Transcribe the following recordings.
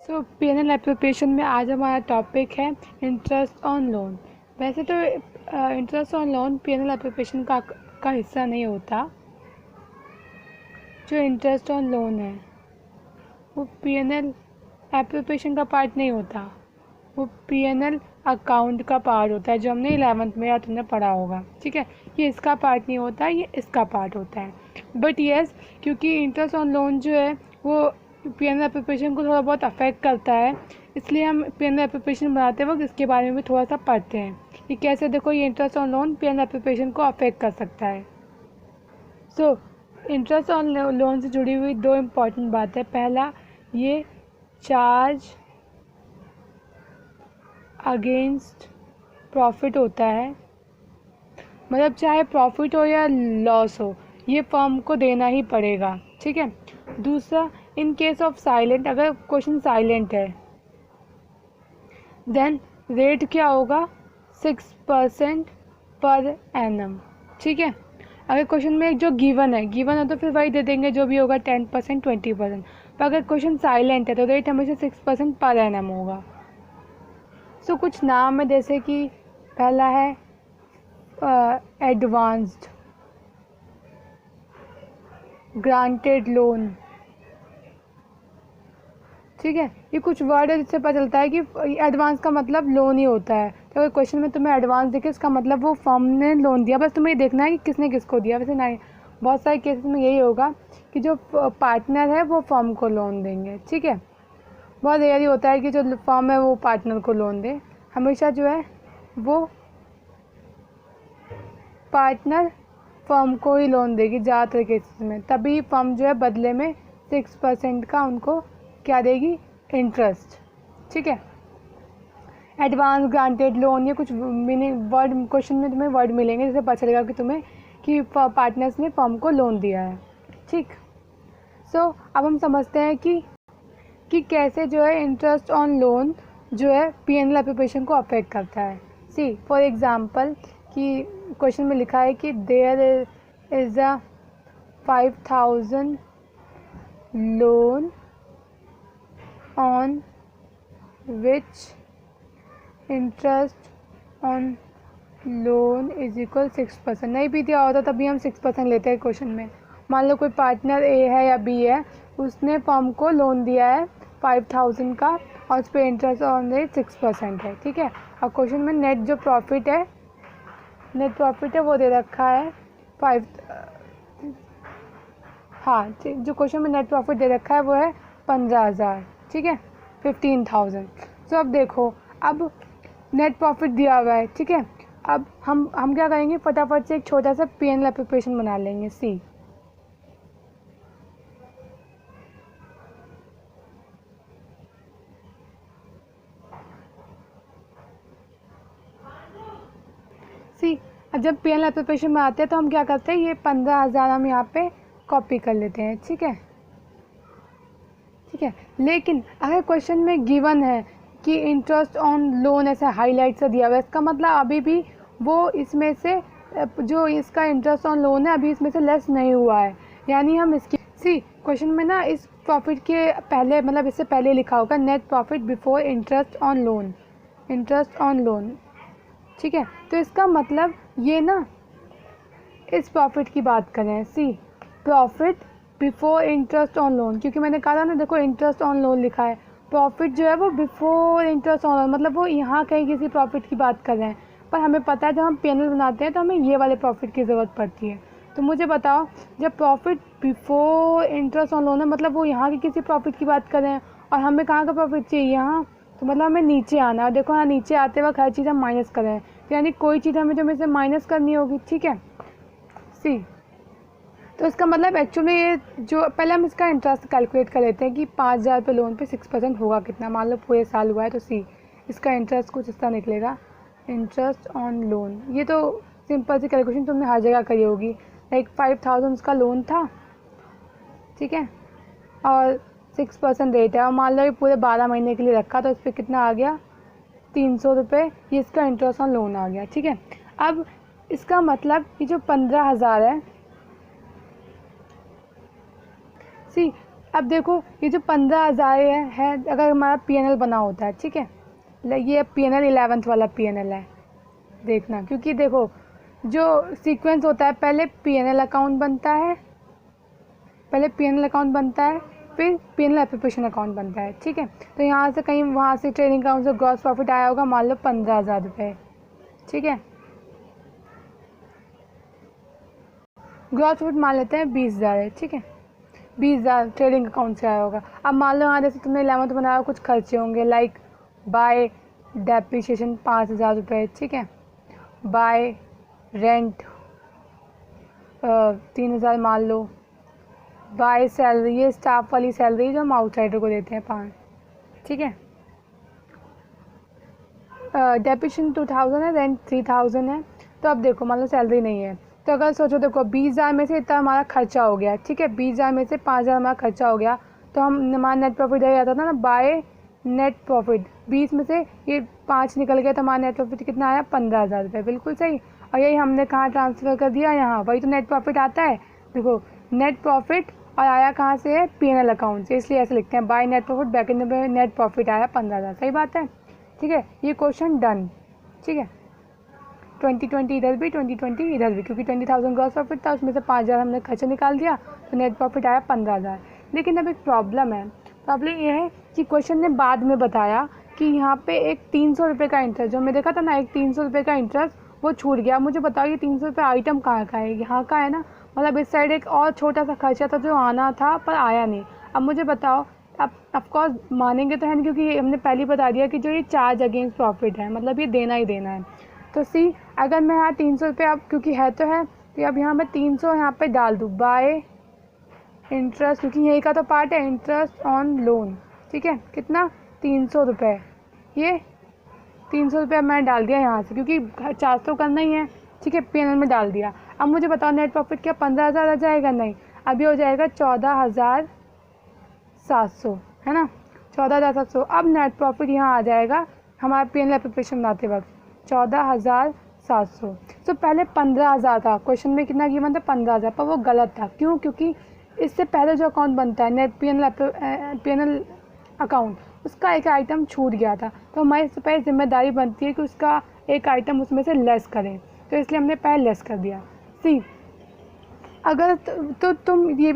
सो PNL application में आज हमारा टॉपिक है इंटरेस्ट ऑन लोन। वैसे तो interest on loan PNL application का हिस्सा नहीं होता। जो इंटरेस्ट ऑन लोन है वो पीएनएल एप्लीकेशन का पार्ट नहीं होता, वो पीएनएल अकाउंट का पार्ट होता है, जो हमने 11th में या तुमने पढ़ा होगा। ठीक है, ये इसका पार्ट नहीं होता, ये इसका पार्ट होता है। बट येस, क्योंकि इंटरेस्ट ऑन लोन जो है वो पीएनएल एप्लीकेशन को थोड़ा बहुत अफेक्ट करता है, इसलिए हम पीएनएल एप्लीकेशन बनाते वक्त इसके बारे में भी थोड़ा सा पढ़ते हैं कि कैसे देखो ये interest on loan PNL application को अफेक्ट कर सकता है। सो इंटरेस्ट ऑन लोन से जुड़ी हुई दो इम्पॉर्टेंट बातें। पहला, ये चार्ज अगेंस्ट प्रॉफिट होता है, मतलब चाहे प्रॉफिट हो या लॉस हो ये फर्म को देना ही पड़ेगा। ठीक है। दूसरा, इन केस ऑफ साइलेंट, अगर क्वेश्चन साइलेंट है देन रेट क्या होगा, 6% पर एनम। ठीक है। अगर क्वेश्चन में जो गिवन है तो फिर वही दे देंगे जो भी होगा, 10%, 20%। पर अगर क्वेश्चन साइलेंट है तो रेट हमेशा 6% पर एनम होगा। सो कुछ नाम है, जैसे कि पहला है एडवांस्ड, ग्रांटेड लोन। ठीक है, ये कुछ वर्ड है जिससे पता चलता है कि एडवांस का मतलब लोन ही होता है। तो अगर क्वेश्चन में तुम्हें एडवांस दिखे इसका मतलब वो फर्म ने लोन दिया, बस तुम्हें ये देखना है कि किसने किसको दिया। वैसे नहीं, बहुत सारे केसेस में यही होगा कि जो पार्टनर है वो फर्म को लोन देंगे। ठीक है, बहुत रेयर ही होता है कि जो फर्म है वो पार्टनर को लोन दे। हमेशा जो है वो पार्टनर फर्म को ही लोन देगी ज़्यादातर केसेस में, तभी फर्म जो है बदले में 6% का उनको क्या देगी, इंटरेस्ट। ठीक है। एडवांस, ग्रांटेड लोन, ये कुछ मीनिंग वर्ड क्वेश्चन में तुम्हें वर्ड मिलेंगे जिससे पता चलेगा कि तुम्हें कि पार्टनर्स ने फर्म को लोन दिया है। ठीक। सो अब हम समझते हैं कि कैसे जो है इंटरेस्ट ऑन लोन जो है पीएनएल एप्लीकेशन को अफेक्ट करता है। सी फॉर एग्जांपल कि क्वेश्चन में लिखा है कि there is a 5,000 loan on which interest on loan is equal 6%। नहीं भी दिया होता तभी हम 6% लेते हैं क्वेश्चन में। मान लो कोई पार्टनर ए है या बी है, उसने फर्म को लोन दिया है 5,000 का और उस पर इंटरेस्ट ऑन रेट 6% है। ठीक है। और क्वेश्चन में नेट जो प्रॉफिट है वो दे रखा है 5, हाँ जो क्वेश्चन में नेट प्रॉफिट दे रखा है वो है 15,000। ठीक है, 15,000। तो अब देखो, अब नेट प्रॉफिट दिया हुआ है। ठीक है, अब हम क्या करेंगे, फटाफट से एक छोटा सा पीएनएल एप्लीकेशन बना लेंगे। सी अब जब पीएनएल एप्लीकेशन में आते हैं तो हम क्या करते हैं, ये 15,000 हम यहाँ पे कॉपी कर लेते हैं। ठीक है। ठीक है, लेकिन अगर क्वेश्चन में गिवन है कि इंटरेस्ट ऑन लोन ऐसे हाईलाइट से दिया हुआ है, इसका मतलब अभी भी वो इसमें से जो इसका इंटरेस्ट ऑन लोन है अभी इसमें से लेस नहीं हुआ है, यानी हम इसकी क्वेश्चन में ना इस प्रॉफिट के पहले, मतलब इससे पहले लिखा होगा net profit before interest on loan. ठीक है, तो इसका मतलब ये ना इस प्रॉफिट की बात करें, profit before interest on loan, क्योंकि मैंने कहा था ना, देखो इंटरेस्ट ऑन लोन लिखा है, प्रॉफिट जो है वो बिफोर इंटरेस्ट ऑन लोन, मतलब वो यहाँ कहीं किसी प्रॉफिट की बात कर रहे हैं। पर हमें पता है जब हम पीएनएल बनाते हैं तो हमें ये वाले प्रॉफिट की ज़रूरत पड़ती है। तो मुझे बताओ, जब profit before interest on loan है मतलब वो यहाँ की किसी प्रॉफिट की बात कर रहे हैं और हमें कहाँ का प्रॉफिट चाहिए, यहाँ। तो मतलब हमें नीचे आना है। देखो यहाँ नीचे आते वक्त हर चीज़ हम माइनस कर रहे हैं, यानी कोई चीज़ हमें जो में से माइनस करनी होगी। ठीक है। तो इसका मतलब एक्चुअली ये जो पहले हम इसका इंटरेस्ट कैलकुलेट कर लेते हैं कि 5,000 पे लोन पे 6% होगा कितना। मान लो पूरे साल हुआ है तो इसका इंटरेस्ट कुछ इस तरह निकलेगा, इंटरेस्ट ऑन लोन। ये तो सिंपल सी कैलकुलेशन तुमने हर जगह करी होगी। लाइक 5,000 उसका लोन था, ठीक है, और 6% रेट है, और मान लो ये पूरे 12 महीने के लिए रखा तो इस पर कितना आ गया, 300 रुपये, ये इसका इंटरेस्ट ऑन लोन आ गया। ठीक है। अब इसका मतलब ये जो 15,000 है, अब देखो ये जो 15,000 है अगर हमारा PNL बना होता है, ठीक है, ये PNL 11th वाला PNL है, देखना, क्योंकि देखो जो सीक्वेंस होता है पहले PNL अकाउंट बनता है, फिर PNL एप्लीकेशन अकाउंट बनता है, ठीक है। तो यहाँ से कहीं वहाँ से ट्रेडिंग अकाउंट से ग्रॉस प्रॉफिट आया होगा, मान लो 15,000 रुपये, ठीक है। ग्रॉस प्रॉफिट मान लेते हैं 20,000 है, ठीक है, 20,000 ट्रेडिंग अकाउंट से आया होगा। अब मान लो यहाँ जैसे तुमने 11th बनाया, कुछ खर्चे होंगे लाइक बाय डेप्रिसिएशन 5,000 रुपये, ठीक है, बाय रेंट 3,000 मान लो, बाय सैलरी, ये स्टाफ वाली सैलरी जो हम आउटसाइडर को देते हैं 5, ठीक है। डेप्रिसिएशन 2,000 है, रेंट 3,000 है। तो अब देखो मान लो सैलरी नहीं है, तो अगर सोचो देखो 20,000 में से इतना हमारा खर्चा हो गया, ठीक है, 20,000 में से 5,000 हमारा खर्चा हो गया, तो हम हमारा नेट प्रॉफिट यही आता था ना, बाय नेट प्रॉफिट, 20 में से ये 5 निकल गया तो हमारा नेट प्रॉफिट कितना आया, 15,000 रुपये, बिल्कुल सही। और यही हमने कहाँ ट्रांसफ़र कर दिया, यहाँ, वही तो नेट प्रॉफिट आता है। देखो नेट प्रॉफिट और आया कहाँ से है, PNL अकाउंट से, इसलिए ऐसे लिखते हैं, बाय नेट प्रॉफिट बैकेंड में नेट प्रॉफिट आया 15,000, सही बात है, ठीक है। ये क्वेश्चन डन, ठीक है। 2020 इधर भी, 2020 इधर भी, क्योंकि 20,000 ग्रॉस प्रॉफिट था, उसमें से 5,000 हमने खर्चा निकाल दिया, तो नेट प्रॉफिट आया 15,000। लेकिन अब एक प्रॉब्लम है, प्रॉब्लम ये है कि क्वेश्चन ने बाद में बताया कि यहाँ पे एक 300 रुपये का इंटरेस्ट, जो मैं देखा था ना एक 300 रुपये का इंटरेस्ट, वो छूट गया। मुझे बताओ ये 300 रुपये आइटम कहाँ का है, यहाँ का है ना, मतलब इस साइड एक और छोटा सा खर्चा था जो आना था पर आया नहीं। अब मुझे बताओ, अब ऑफकोर्स मानेंगे तो है नहीं, क्योंकि हमने पहले ही बता दिया कि जो ये चार्ज अगेंस्ट प्रॉफिट है, मतलब ये देना ही देना है। तो सी अगर मैं यहाँ 300 रुपये, अब क्योंकि है तो है, तो अब यहाँ मैं 300 यहाँ पे डाल दूँ, बाय इंटरेस्ट, क्योंकि यही का तो पार्ट है, इंटरेस्ट ऑन लोन, ठीक है, कितना 300 रुपये, ये 300 रुपये मैं डाल दिया यहाँ से, क्योंकि चार्ज तो करना ही है, ठीक है, PNL में डाल दिया। अब मुझे बताओ नेट प्रॉफिट क्या 15,000 आ जाएगा, नहीं, अभी हो जाएगा 14,700, है ना, 14,700। अब नेट प्रॉफिट यहाँ आ जाएगा हमारा PNL एप्लीकेशन बनाते वक्त 14,700। तो पहले 15,000 था, क्वेश्चन में कितना गिवन था 15,000, पर वो गलत था, क्यों, क्योंकि इससे पहले जो अकाउंट बनता है नेट PNL अकाउंट, उसका एक आइटम छूट गया था, तो हमारी इससे पहले जिम्मेदारी बनती है कि उसका एक आइटम उसमें से लेस करें, तो इसलिए हमने पहले लेस कर दिया। सी अगर तो तुम ये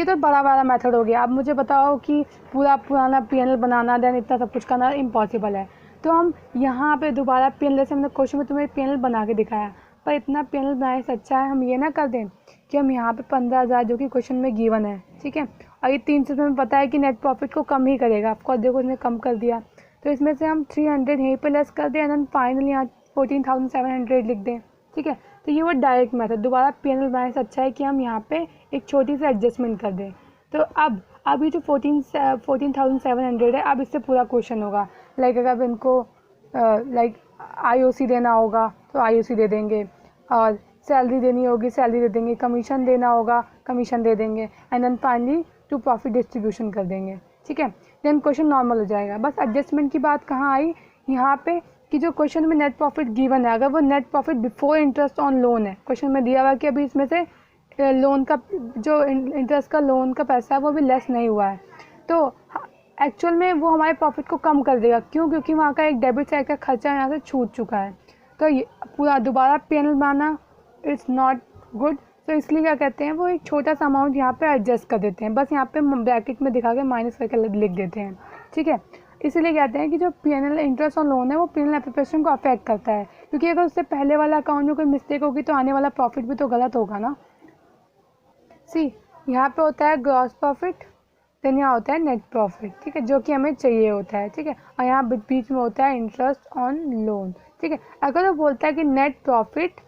तो बड़ा मेथड हो गया। अब मुझे बताओ कि पूरा पुराना PNL बनाना, देन इतना सब कुछ करना इम्पॉसिबल है, तो हम यहाँ पे दोबारा PNL, जैसे हमने क्वेश्चन में तुम्हें PNL बना के दिखाया, पर इतना PNL बनाने से अच्छा है हम ये ना कर दें कि हम यहाँ पे 15,000 जो कि क्वेश्चन में गिवन है, ठीक है, और ये 300 में पता है कि नेट प्रॉफिट को कम ही करेगा, आपको देखो इसने कम कर दिया, तो इसमें से हम 300 यहीं पे लेस कर दें, एंड फाइनली यहाँ 14,700 लिख दें, ठीक है। तो ये वो डायरेक्ट मेथड, दोबारा PNL बनाने से अच्छा है कि हम यहाँ पे एक छोटी सी एडजस्टमेंट कर दें। तो अब ये जो 14,700 है, अब इससे पूरा क्वेश्चन होगा, लाइक अगर इनको लाइक IOC देना होगा तो IOC दे देंगे, और सैलरी देनी होगी सैलरी दे देंगे, कमीशन देना होगा कमीशन दे देंगे, and then finally to profit distribution कर देंगे, ठीक है, देन क्वेश्चन नॉर्मल हो जाएगा। बस एडजस्टमेंट की बात कहाँ आई, यहाँ पे कि जो क्वेश्चन में नेट प्रॉफिट गिवन है, अगर वो net profit before interest on loan है, क्वेश्चन में दिया हुआ कि अभी इसमें से लोन का जो इंटरेस्ट का लोन का पैसा है वो भी लेस नहीं हुआ है, तो एक्चुअल में वो हमारे प्रॉफिट को कम कर देगा, क्यों, क्योंकि वहाँ का एक डेबिट साइड का खर्चा यहाँ से छूट चुका है। तो ये पूरा दोबारा PNL banana it's not good, तो इसलिए क्या कहते हैं, वो एक छोटा सा अमाउंट यहाँ पे एडजस्ट कर देते हैं, बस यहाँ पे ब्रैकेट में दिखा के माइनस करके लिख देते हैं, ठीक है। इसीलिए कहते हैं कि जो PNL इंटरेस्ट ऑन लोन है वो PNL एप्लीकेशन को अफेक्ट करता है, क्योंकि अगर उससे पहले वाला अकाउंट में कोई मिस्टेक होगी तो आने वाला प्रॉफिट भी तो गलत होगा ना। सी यहाँ पे होता है ग्रॉस प्रॉफिट, देन यहाँ होता है नेट प्रॉफिट, ठीक है, जो कि हमें चाहिए होता है, ठीक है, और यहाँ बीच में होता है इंटरेस्ट ऑन लोन, ठीक है। अगर वो बोलता है कि net profit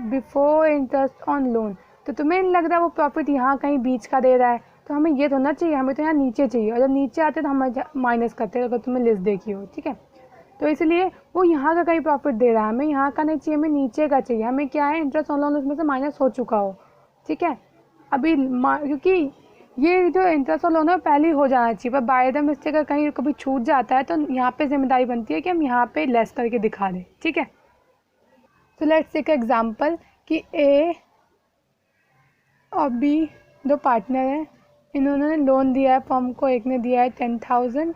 before interest on loan, तो तुम्हें नहीं लग रहा वो प्रॉफिट यहाँ कहीं बीच का दे रहा है, तो हमें ये तो ना चाहिए, हमें तो यहाँ नीचे चाहिए, और जब नीचे आते तो हम माइनस करते हैं, अगर तुम्हें लिस्ट देखी हो, ठीक है। तो इसलिए वो यहाँ का कहीं प्रॉफिट दे रहा है, हमें यहाँ का नहीं चाहिए, हमें नीचे का चाहिए, हमें क्या है इंटरेस्ट ऑन लोन उसमें से माइनस हो चुका हो, ठीक है। अभी क्योंकि ये जो इंटरेस्ट ऑन लोन है पहले ही हो जाना चाहिए, पर बाय द मिस्टेक अगर कहीं कभी छूट जाता है तो यहाँ पे जिम्मेदारी बनती है कि हम यहाँ पे लेस करके दिखा दें, ठीक है। तो लेट्स टेक एग्जांपल कि A और B दो पार्टनर हैं, इन्होंने लोन दिया है फर्म को, एक ने दिया है 10,000,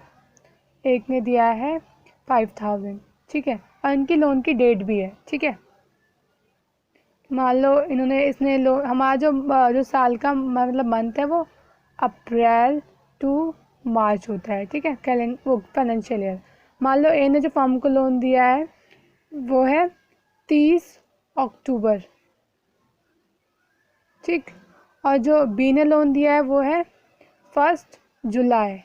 एक ने दिया है 5,000, ठीक है, और इनकी लोन की डेट भी है, ठीक है। मान लो इसने लोन, हमारा जो साल का मतलब मंथ है वो अप्रैल टू मार्च होता है, ठीक है, वो फाइनेंशियल ईयर। मान लो ए ने जो फर्म को लोन दिया है वो है 30 अक्टूबर, ठीक, और जो बी ने लोन दिया है वो है 1 जुलाई,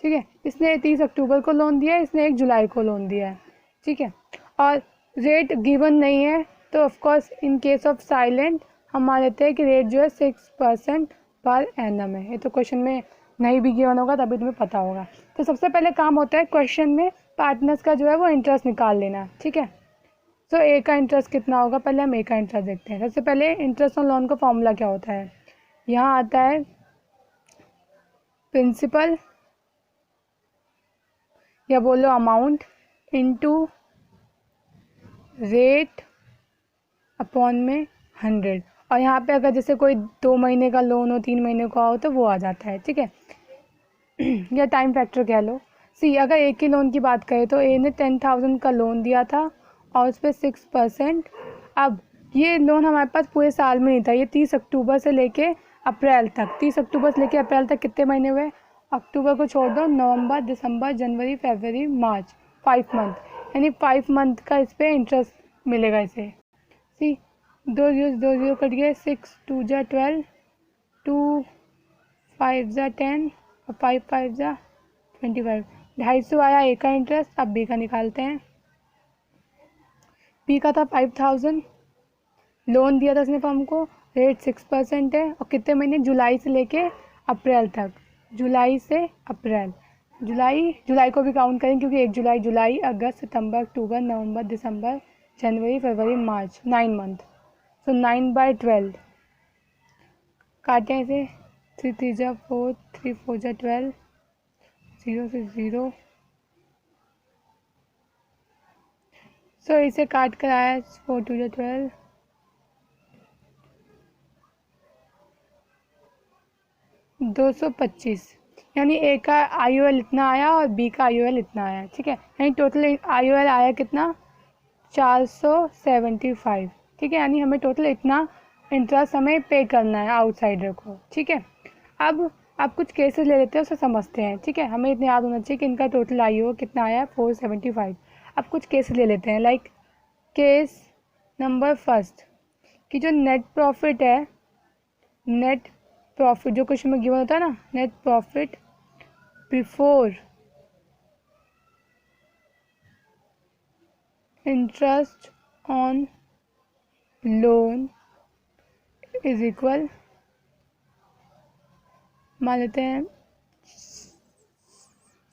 ठीक है। इसने 30 अक्टूबर को लोन दिया है, इसने 1 जुलाई को लोन दिया है, ठीक है। और रेट गिवन नहीं है, तो of course in case of silent हम मान लेते हैं कि रेट जो है 6% पर एनम है। ये तो क्वेश्चन में नहीं भी गिवन होगा तभी तुम्हें पता होगा। तो सबसे पहले काम होता है क्वेश्चन में पार्टनर्स का जो है वो इंटरेस्ट निकाल लेना, ठीक है। तो ए का इंटरेस्ट कितना होगा, पहले हम ए का इंटरेस्ट देखते हैं। सबसे पहले इंटरेस्ट ऑन लोन का फॉर्मूला क्या होता है, यहाँ आता है प्रिंसिपल या बोलो अमाउंट इनटू रेट अपॉन में 100, और यहाँ पे अगर जैसे कोई 2 महीने का लोन हो, 3 महीने का हो तो वो आ जाता है, ठीक है। या टाइम फैक्टर कह लो। सी अगर ए की लोन की बात करें तो ए ने 10,000 का लोन दिया था और उस पर 6%। अब ये लोन हमारे पास पूरे साल में नहीं था, ये 30 अक्टूबर से लेके अप्रैल तक, 30 अक्टूबर से लेके अप्रैल तक कितने महीने हुए, अक्टूबर को छोड़ दो, नवंबर, दिसंबर, जनवरी, फरवरी, मार्च, 5 मंथ, यानी 5 मंथ का इस पर इंटरेस्ट मिलेगा इसे। सी 2 0 कट गए, 6 2 जा 12, 2 5 जा 10 और 5 5 जा 25, 250 आया ए का इंटरेस्ट। अब बी का निकालते हैं। बी का था 5,000, लोन दिया था इसने फर्म को, रेट 6% है, और कितने महीने, जुलाई से लेके अप्रैल तक, जुलाई से अप्रैल, जुलाई को भी काउंट करें क्योंकि 1 जुलाई, अगस्त, सितंबर, अक्टूबर, नवंबर, दिसंबर, जनवरी, फरवरी, मार्च, 9 मंथ। सो 9/12 काटें इसे, 3 3 जा 4, 3 4 जा 12, 0 से 0, सो इसे काट कर आया 4 2 जा 12, 225, यानी ए का IOL इतना आया और बी का IOL इतना आया, ठीक है। यानी टोटल IOL आया कितना, 475, ठीक है। यानी हमें टोटल इतना इंटरेस्ट हमें पे करना है आउटसाइडर को, ठीक है। अब कुछ केसेस ले लेते हैं, उसे समझते हैं, ठीक है। हमें इतना याद होना चाहिए कि इनका टोटल IOL कितना आया, 475। अब कुछ केसेस ले लेते हैं, लाइक केस नंबर फर्स्ट कि जो नेट प्रॉफिट है, नेट प्रॉफिट जो क्वेश्चन में गिवन होता है ना, net profit before interest on loan is equal, मान लेते हैं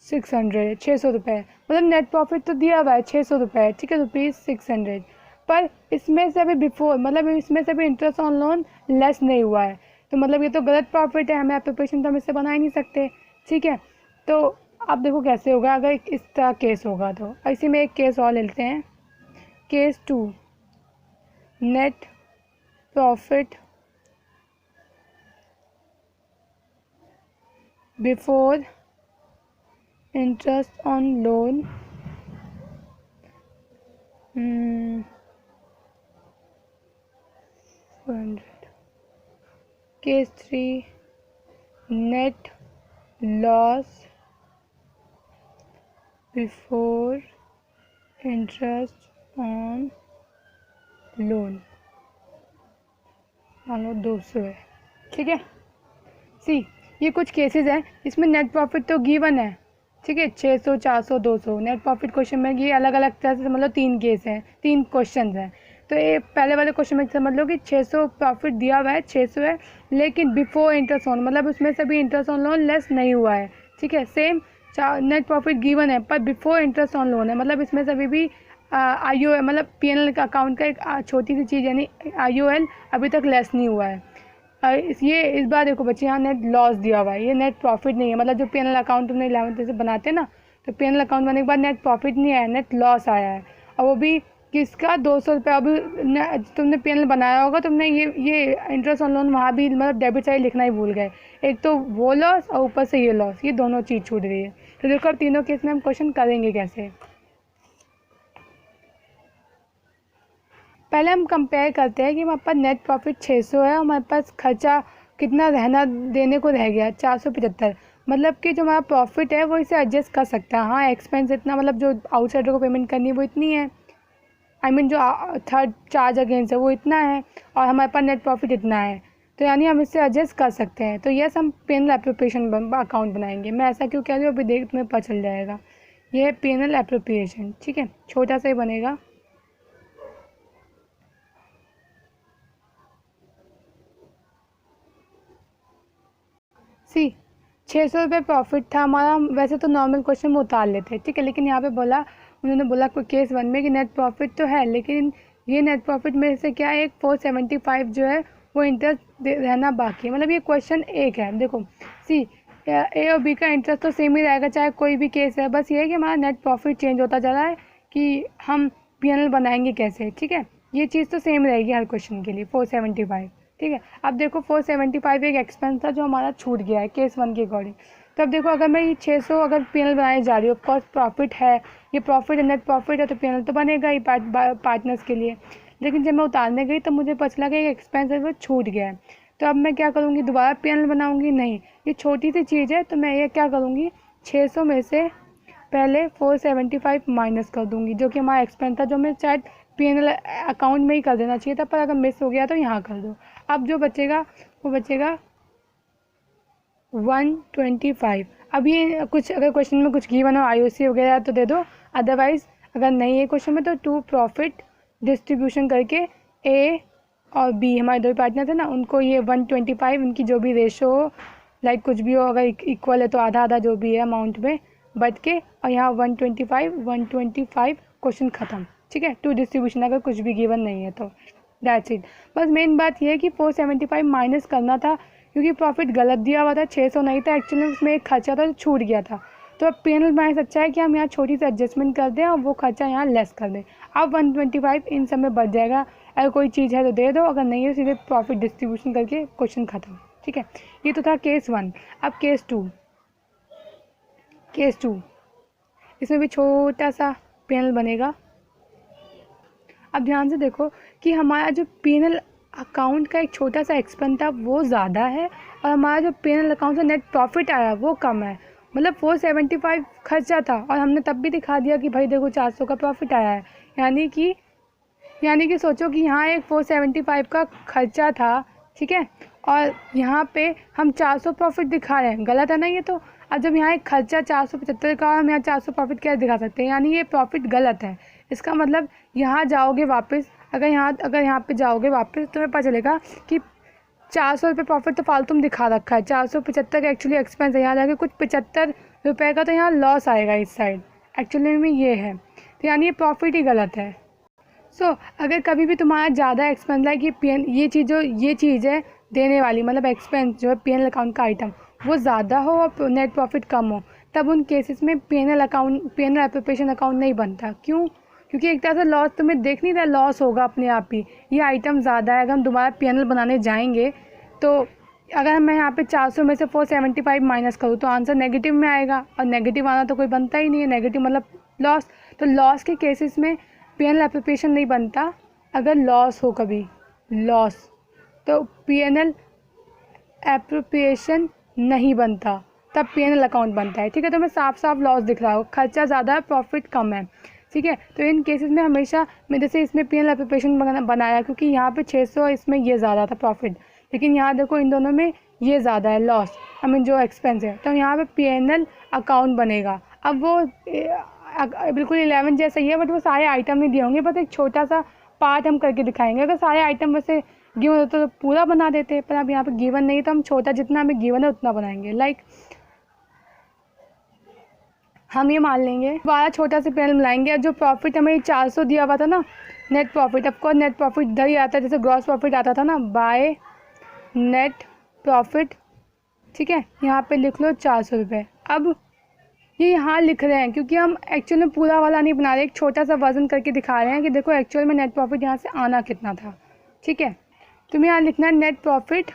600 रुपये, मतलब नेट प्रॉफिट तो दिया हुआ है 600 रुपये, ठीक है, ₹600, पर इसमें से अभी बिफोर, मतलब इसमें से भी इंटरेस्ट ऑन लोन लेस नहीं हुआ है, तो मतलब ये तो गलत प्रॉफिट है, हमें एप्लीकेशन तो हम इससे बना ही नहीं सकते, ठीक है। तो अब देखो कैसे होगा अगर इस तरह केस होगा। तो इसी में एक केस और लेते हैं, case 2, net profit before interest on loan 400। Case 3, net loss before interest on loan, मान लो 200 है, ठीक है। सी ये कुछ केसेस हैं इसमें नेट प्रॉफिट तो गिवन है, ठीक है, 600 400 200 नेट प्रॉफिट क्वेश्चन में ये अलग अलग तरह से समझ लो 3 केस हैं, 3 क्वेश्चन हैं। तो ये पहले वाले क्वेश्चन में समझ लो कि 600 प्रॉफिट दिया हुआ है, 600 है, लेकिन बिफोर इंटरेस्ट ऑन, मतलब उसमें से भी इंटरेस्ट ऑन लोन लेस नहीं हुआ है, ठीक है। सेम नेट प्रॉफिट गिवन है पर बिफोर इंटरेस्ट ऑन लोन है, मतलब इसमें से अभी भी IOL मतलब PNL का अकाउंट का एक छोटी सी चीज़ यानी IOL अभी तक लेस नहीं हुआ है। इस बार देखो बच्चे यहाँ नेट लॉस दिया हुआ है, ये नेट प्रॉफिट नहीं है, मतलब जो PNL अकाउंट तुमने 11th से बनाते हैं ना, तो PNL अकाउंट बनने के बाद नेट प्रॉफिट नहीं आया, नेट लॉस आया है, और वो भी किसका 200 रुपये। अभी तुमने पी बनाया होगा, तुमने ये इंटरेस्ट ऑन लोन वहाँ भी मतलब डेबिट साइड लिखना ही भूल गए। एक तो वो लॉस और ऊपर से ये लॉस, ये दोनों चीज़ छूट रही है। तो देखो अब तीनों केस में हम क्वेश्चन करेंगे कैसे। पहले हम कंपेयर करते हैं कि हमारे पास नेट प्रॉफिट 600 है, हमारे पास खर्चा कितना रहना देने को रह गया 475। मतलब कि जो हमारा प्रॉफिट है वो इसे एडजस्ट कर सकता है। हाँ एक्सपेंस इतना, मतलब जो आउटसाइडर को पेमेंट करनी है वो इतनी है, आई मीन जो थर्ड चार्ज अगेंस्ट है वो इतना है, और हमारे पास नेट प्रॉफिट इतना है, तो यानी हम इससे एडजस्ट कर सकते हैं। तो यस हम पेनल एप्रोप्रिएशन अकाउंट बनाएंगे। मैं ऐसा क्यों कह रही हूँ अभी देख तुम्हें पता चल जाएगा। ये है पेनल एप्रोप्रिएशन, ठीक है, छोटा सा ही बनेगा। सी 600 रुपये प्रॉफिट था हमारा। वैसे तो नॉर्मल क्वेश्चन में उतार लेते हैं, ठीक है, लेकिन यहाँ पे बोला, उन्होंने बोला कोई केस 1 में कि नेट प्रॉफिट तो है, लेकिन ये नेट प्रॉफिट में से क्या है, 475 जो है वो इंटरेस्ट रहना बाकी है। मतलब ये क्वेश्चन एक है। देखो सी ए और बी का इंटरेस्ट तो सेम ही रहेगा चाहे कोई भी केस है, बस ये है कि हमारा नेट प्रॉफिट चेंज होता जा रहा है कि हम पी बनाएंगे कैसे, ठीक है। ये चीज़ तो सेम रहेगी हर क्वेश्चन के लिए 475, ठीक है। अब देखो 475 एक एक्सपेंस था जो हमारा छूट गया है केस 1 के अकॉर्डिंग। तो अब देखो अगर मैं ये 600 अगर पी बनाने जा रही हूँ, ऑफकोर्स प्रॉफिट है, ये प्रॉफिट है, नेट प्रॉफिट है, तो पी तो बनेगा ही पार्टनर्स के लिए। लेकिन जब मैं उतारने गई तो मुझे पता चला कि एक एक्सपेंस है वो छूट गया है। तो अब मैं क्या करूँगी, दोबारा पी बनाऊँगी? नहीं, ये छोटी सी चीज़ है, तो मैं ये क्या करूँगी, 600 में से पहले 475 माइनस कर दूँगी, जो कि हमारा एक्सपेंस था, जो मैं शायद पी अकाउंट में ही कर देना चाहिए था, पर अगर मिस हो गया तो यहाँ कर दो। अब जो बचेगा वो बचेगा 125। अब ये कुछ अगर क्वेश्चन में कुछ गिवन हो IOC वगैरह तो दे दो, अदरवाइज़ अगर नहीं है क्वेश्चन में तो 2 प्रॉफिट डिस्ट्रीब्यूशन करके A और B हमारे दो पार्टनर थे ना, उनको ये 125 उनकी जो भी रेशो हो, लाइक कुछ भी हो, अगर इक्वल है तो आधा आधा जो भी है अमाउंट में बट के, और यहाँ 125 क्वेश्चन ख़त्म, ठीक है। 2 डिस्ट्रीब्यूशन अगर कुछ भी गिवन नहीं है तो दैट्स इट। बस मेन बात यह है कि 475 माइनस करना था, क्योंकि प्रॉफिट गलत दिया हुआ था, 600 नहीं था एक्चुअली, उसमें एक खर्चा था जो छूट गया था। तो अब पेनल माइनस अच्छा है कि हम यहाँ छोटी सी एडजस्टमेंट कर दें और वो खर्चा यहाँ लेस कर दें। अब 125 इन सब में बच जाएगा। अगर कोई चीज़ है तो दे दो, अगर नहीं है सीधे प्रॉफिट डिस्ट्रीब्यूशन करके क्वेश्चन ख़त्म, ठीक है। ये तो था केस 1। अब केस 2 इसमें भी छोटा सा पेनल बनेगा। अब ध्यान से देखो कि हमारा जो पेनल अकाउंट का एक छोटा सा एक्सपेंस था वो ज़्यादा है, और हमारा जो पेनल अकाउंट से नेट प्रॉफिट आया वो कम है। मतलब 475 खर्चा था और हमने तब भी दिखा दिया कि भाई देखो 400 का प्रॉफिट आया है। यानी कि सोचो कि यहाँ एक 475 का खर्चा था, ठीक है, और यहाँ पे हम 400 प्रॉफिट दिखा रहे हैं, गलत है ना ये तो। अब जब यहाँ एक खर्चा 475 का और हम यहाँ 400 प्रॉफिट कैसे दिखा सकते हैं, यानी ये प्रॉफिट गलत है। इसका मतलब यहाँ जाओगे वापस, अगर यहाँ पे जाओगे वापस तुम्हें पता चलेगा कि 400 रुपये प्रॉफिट तो फालतू में दिखा रखा है, 475 का एक्चुअली एक्सपेंस है। यहाँ जाके कुछ 75 रुपये का तो यहाँ लॉस आएगा इस साइड, एक्चुअली में ये है, तो यानी ये प्रॉफिट ही गलत है। सो अगर कभी भी तुम्हारा ज़्यादा एक्सपेंस है कि ये चीज़ है देने वाली, मतलब एक्सपेंस जो है पी अकाउंट का आइटम वो ज़्यादा हो और नेट प्रॉफिट कम हो, तब उन केसेस में पी एन एप्रोप्रिएशन अकाउंट नहीं बनता। क्यों? क्योंकि एक तरह से लॉस तुम्हें देख नहीं रहा, लॉस होगा अपने आप ही, ये आइटम ज़्यादा है। अगर हम दोबारा पी बनाने जाएंगे तो अगर मैं यहाँ पे 400 में से 475 माइनस करूँ तो आंसर नेगेटिव में आएगा, और नेगेटिव आना तो कोई बनता ही नहीं है, नेगेटिव मतलब लॉस। तो लॉस के केसेस में पी एप्रोप्रिएशन नहीं बनता। अगर लॉस हो कभी लॉस तो पी एप्रोप्रिएशन नहीं बनता, तब पी अकाउंट बनता है, ठीक है। तो मैं साफ लॉस दिख रहा हो, खर्चा ज़्यादा है प्रॉफिट कम है, ठीक है। तो इन केसेस में हमेशा मैं जैसे इसमें पी एप्रोप्रिएशन बनाया क्योंकि यहाँ पे 600 इसमें ये ज़्यादा था प्रॉफिट, लेकिन यहाँ देखो इन दोनों में ये ज़्यादा है लॉस, आई मीन जो एक्सपेंस है, तो यहाँ पे पी अकाउंट बनेगा। अब वो बिल्कुल 11 जैसा ही है, बट वो सारे आइटम नहीं दिए होंगे, बस एक छोटा सा पार्ट हम करके दिखाएंगे। अगर सारे आइटम वैसे गिवन होता तो पूरा बना देते, पर अब यहाँ पे गिवन नहीं, तो हम छोटा जितना हमें गिवन है उतना बनाएंगे। लाइक हम ये मान लेंगे दोबारा छोटा सा पेनल बनाएंगे, जो प्रॉफिट हमें 400 दिया हुआ था ना, net profit, of course net profit इधर ही आता है जैसे ग्रॉस प्रॉफिट आता था ना, बाय नेट प्रॉफिट, ठीक है। यहाँ पे लिख लो 400 रुपये। अब ये यहाँ लिख रहे हैं क्योंकि हम एक्चुअल में पूरा वाला नहीं बना रहे, एक छोटा सा वर्जन करके दिखा रहे हैं कि देखो एक्चुअल में नेट प्रॉफिट यहाँ से आना कितना था। ठीक है, तुम्हें यहाँ लिखना है नेट प्रॉफिट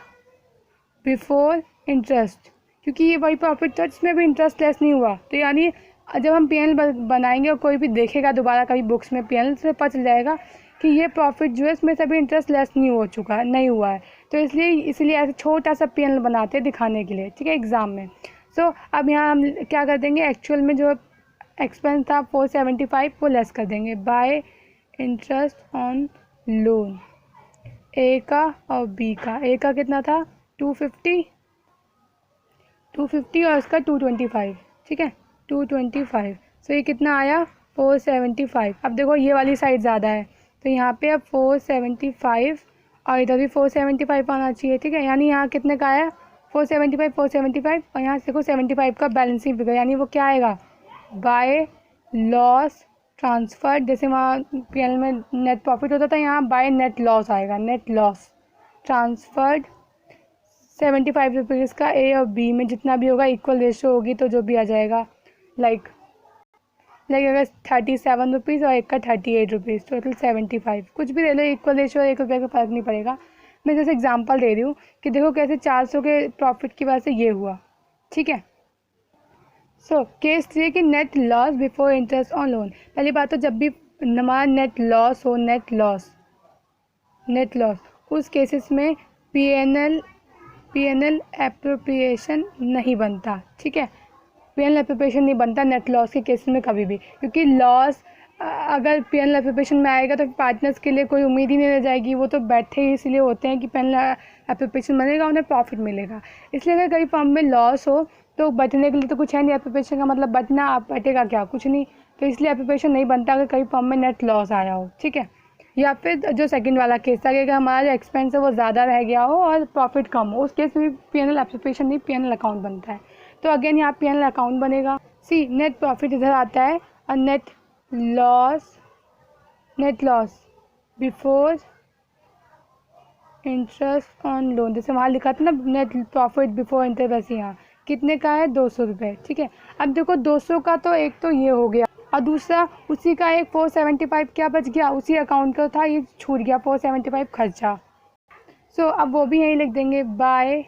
बिफोर इंटरेस्ट, क्योंकि ये वही प्रॉफिट था जिसमें भी इंटरेस्ट लेस नहीं हुआ। तो यानी जब हम पीएनएल बनाएंगे और कोई भी देखेगा दोबारा कभी बुक्स में पीएनएल, से पता चल जाएगा कि ये प्रॉफिट जो है इसमें सभी इंटरेस्ट लेस नहीं हुआ है। तो इसलिए ऐसे छोटा सा पीएनएल बनाते हैं दिखाने के लिए, ठीक है, एग्ज़ाम में। सो अब यहाँ हम क्या कर देंगे, एक्चुअल में जो एक्सपेंस था 475 वो लेस कर देंगे बाय इंटरेस्ट ऑन लोन, ए का और बी का। ए का कितना था 250 और इसका 225, ठीक है 225। सो ये कितना आया 475। अब देखो ये वाली साइड ज़्यादा है तो यहाँ पे अब 475 और इधर भी 475 आना चाहिए, ठीक है। यानी यहाँ कितने का आया 475 और यहाँ से देखो 75 का बैलेंसिंग फिगर, यानी वो क्या आएगा बाय लॉस ट्रांसफर्ड। जैसे वहाँ पीएनएल में नेट प्रॉफिट होता था, यहाँ बाय नेट लॉस आएगा, नेट लॉस ट्रांसफर्ड 75 रुपीज़ का ए और बी में जितना भी होगा इक्वल रेशो होगी तो जो भी आ जाएगा, लाइक अगर 37 रुपीज़ और एक का 38 रुपीज़, टोटल 75, कुछ भी ले लो इक्वल रेशो, 1 रुपये का फ़र्क नहीं पड़ेगा। मैं जैसे एग्जांपल दे रही हूँ कि देखो कैसे 400 के प्रॉफिट की वजह से ये हुआ, ठीक है। सो केस 3 कि net loss before interest on loan. पहली बात तो जब भी हमारा नेट लॉस हो, नेट लॉस उस केसेस में पीएनएल एप्रोप्रिएशन नहीं बनता, ठीक है। पीएनएल एप्रोप्रिएशन नहीं बनता नेट लॉस के केसेस में कभी भी, क्योंकि लॉस अगर पीएनएल एप्रोप्रिएशन में आएगा तो पार्टनर्स के लिए कोई उम्मीद ही नहीं रह जाएगी। वो तो बैठे ही इसलिए होते हैं कि पीएनएल एप्रोप्रिएशन बनेगा, उन्हें प्रॉफिट मिलेगा। इसलिए अगर कहीं फर्म में लॉस हो तो बचने के लिए तो कुछ है नहीं, एप्रोप्रिएशन का मतलब बचना, आप बटेगा क्या, कुछ नहीं। तो इसलिए एप्रोप्रिएशन नहीं बनता अगर कहीं फर्म में नेट लॉस आया हो, ठीक है। या फिर जो सेकंड वाला केस था कि अगर हमारा जो एक्सपेंस है वो ज़्यादा रह गया हो और प्रॉफिट कम हो, उस केस में भी पीएनएल एप्रोप्रिएशन नहीं, पीएनएल अकाउंट बनता है। तो अगेन यहाँ पीएनएल अकाउंट बनेगा। सी नेट प्रॉफिट इधर आता है और net loss before interest on loan, जैसे वहाँ लिखा था ना नेट प्रॉफिट बिफोर इंटरेस्ट, वैसे यहाँ कितने का है 200 रुपये, ठीक है। अब देखो 200 का तो एक तो ये हो गया और दूसरा उसी का एक 475 क्या बच गया, उसी अकाउंट का था, ये छूट गया 475 खर्चा। सो अब वो भी यहीं लिख देंगे बाय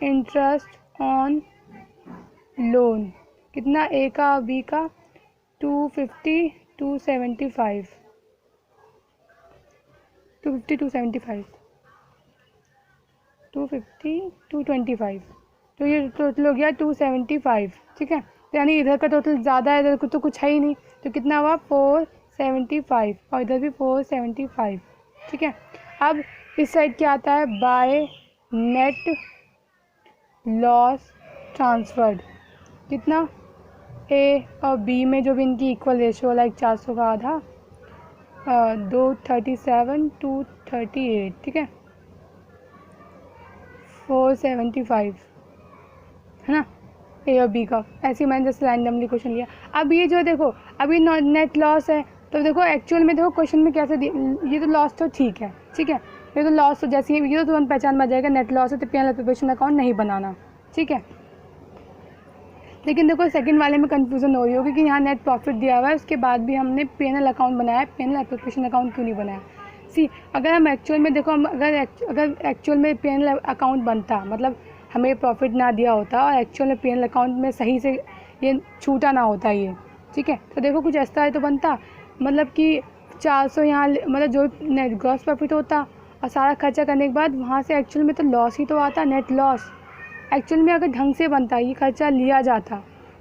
इंटरेस्ट ऑन लोन, कितना ए का बी का 250 275 250 275 250 225, तो ये टोटल हो गया 275, ठीक है। तो यानी इधर का टोटल ज़्यादा है, इधर को तो कुछ है ही नहीं, तो कितना हुआ 475 और इधर भी 475, ठीक है। अब इस साइड क्या आता है बाय नेट लॉस ट्रांसफर्ड, कितना ए और बी में जो भी इनकी इक्वल रेशो, लाइक 400 का आधा 237 238, ठीक है 475 है ना, ए और बी का। ऐसे मैंने जैसे रैंडमली क्वेश्चन लिया। अब ये जो देखो अभी नेट लॉस है, तो देखो एक्चुअल में देखो क्वेश्चन में कैसे ये तो लॉस तो ठीक है, ये तो लॉस तो जैसे ये तो तुरंत पहचान में आ जाएगा नेट लॉस है तो पीएनएल एप्रोप्रिएशन अकाउंट नहीं बनाना, ठीक है। लेकिन देखो सेकंड वाले में कंफ्यूजन हो रही होगी कि यहाँ नेट प्रॉफिट दिया हुआ है, उसके बाद भी हमने पीएनएल अकाउंट बनाया, पीएनएल एप्रोप्रिएशन अकाउंट क्यों नहीं बनाया। सी अगर हम एक्चुअल में देखो, हम अगर एक्चुअल में पीएनएल अकाउंट बनता, मतलब हमें प्रॉफिट ना दिया होता और एक्चुअल में पीएनएल अकाउंट में सही से ये छूटा ना होता ये, ठीक है। तो देखो कुछ ऐसा है तो बनता, मतलब कि 400 यहाँ मतलब जो नेट ग्रॉस प्रॉफिट होता और सारा खर्चा करने के बाद वहाँ से एक्चुअल में तो लॉस ही तो आता, नेट लॉस। एक्चुअल में अगर ढंग से बनता, ये खर्चा लिया जाता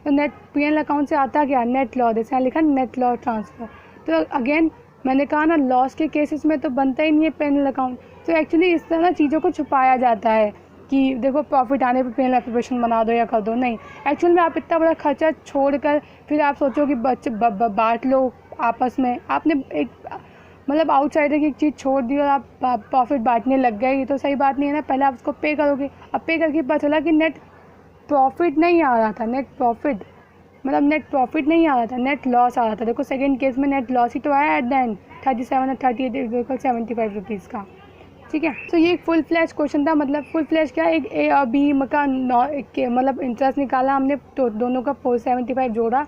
तो नेट पीएनएल अकाउंट से आता क्या नेट लॉस, जैसे यहाँ लिखा नेट लॉस ट्रांसफ़र। तो अगेन मैंने कहा ना लॉस के केसेस में तो बनता ही नहीं है पीएनएल अकाउंट। तो एक्चुअली इस तरह चीज़ों को छुपाया जाता है कि देखो प्रॉफिट आने पे पीएनएल एप्रोप्रिएशन बना दो या कर दो, नहीं। एक्चुअल में आप इतना बड़ा खर्चा छोड़कर फिर आप सोचो कि बांट लो आपस में, आपने एक मतलब आउटसाइडर की एक चीज़ छोड़ दी और आप प्रॉफिट बांटने लग गए, ये तो सही बात नहीं है ना। पहले आप उसको पे करोगे, अब पे करके पता चला कि नेट प्रॉफिट नहीं आ रहा था, नेट प्रॉफिट नहीं आ रहा था, नेट लॉस आ रहा था। देखो सेकंड केस में नेट लॉस ही तो आया एट द एंड 37 और 38 75 रुपीज़ का। ठीक है। तो ये एक फुल फ्लैश क्वेश्चन था, मतलब फुल फ्लैश क्या, एक ए और बी का मतलब इंटरेस्ट निकाला हमने, तो दोनों का 475 जोड़ा,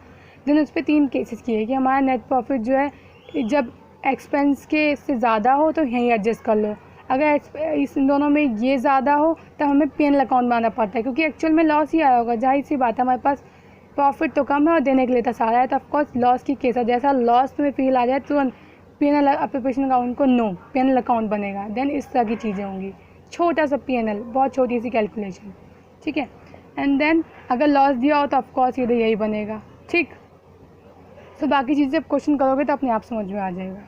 देन उस पर 3 केसेस किए कि हमारा नेट प्रॉफिट जो है जब एक्सपेंस के से ज़्यादा हो तो यहीं एडजस्ट कर लो, अगर इस दोनों में ये ज़्यादा हो तो हमें P&L अकाउंट बनाना पड़ता है, क्योंकि एक्चुअल में लॉस ही आया होगा, जाहिर सी बात है, हमारे पास प्रॉफिट तो कम है और देने के लिए तो सारा है, तो ऑफकोर्स लॉस की केस है, जैसा लॉस तुम्हें फील आ जाए तुरंत P&L प्रिपरेशन अकाउंट को नो P&L अकाउंट बनेगा, देन इस तरह की चीज़ें होंगी, छोटा सा P&L, बहुत छोटी सी कैलकुलेशन, ठीक है। एंड देन अगर लॉस दिया हो तो ऑफकोर्स ये यही बनेगा, ठीक। तो बाकी चीज़ें जब क्वेश्चन करोगे तो अपने आप समझ में आ जाएगा।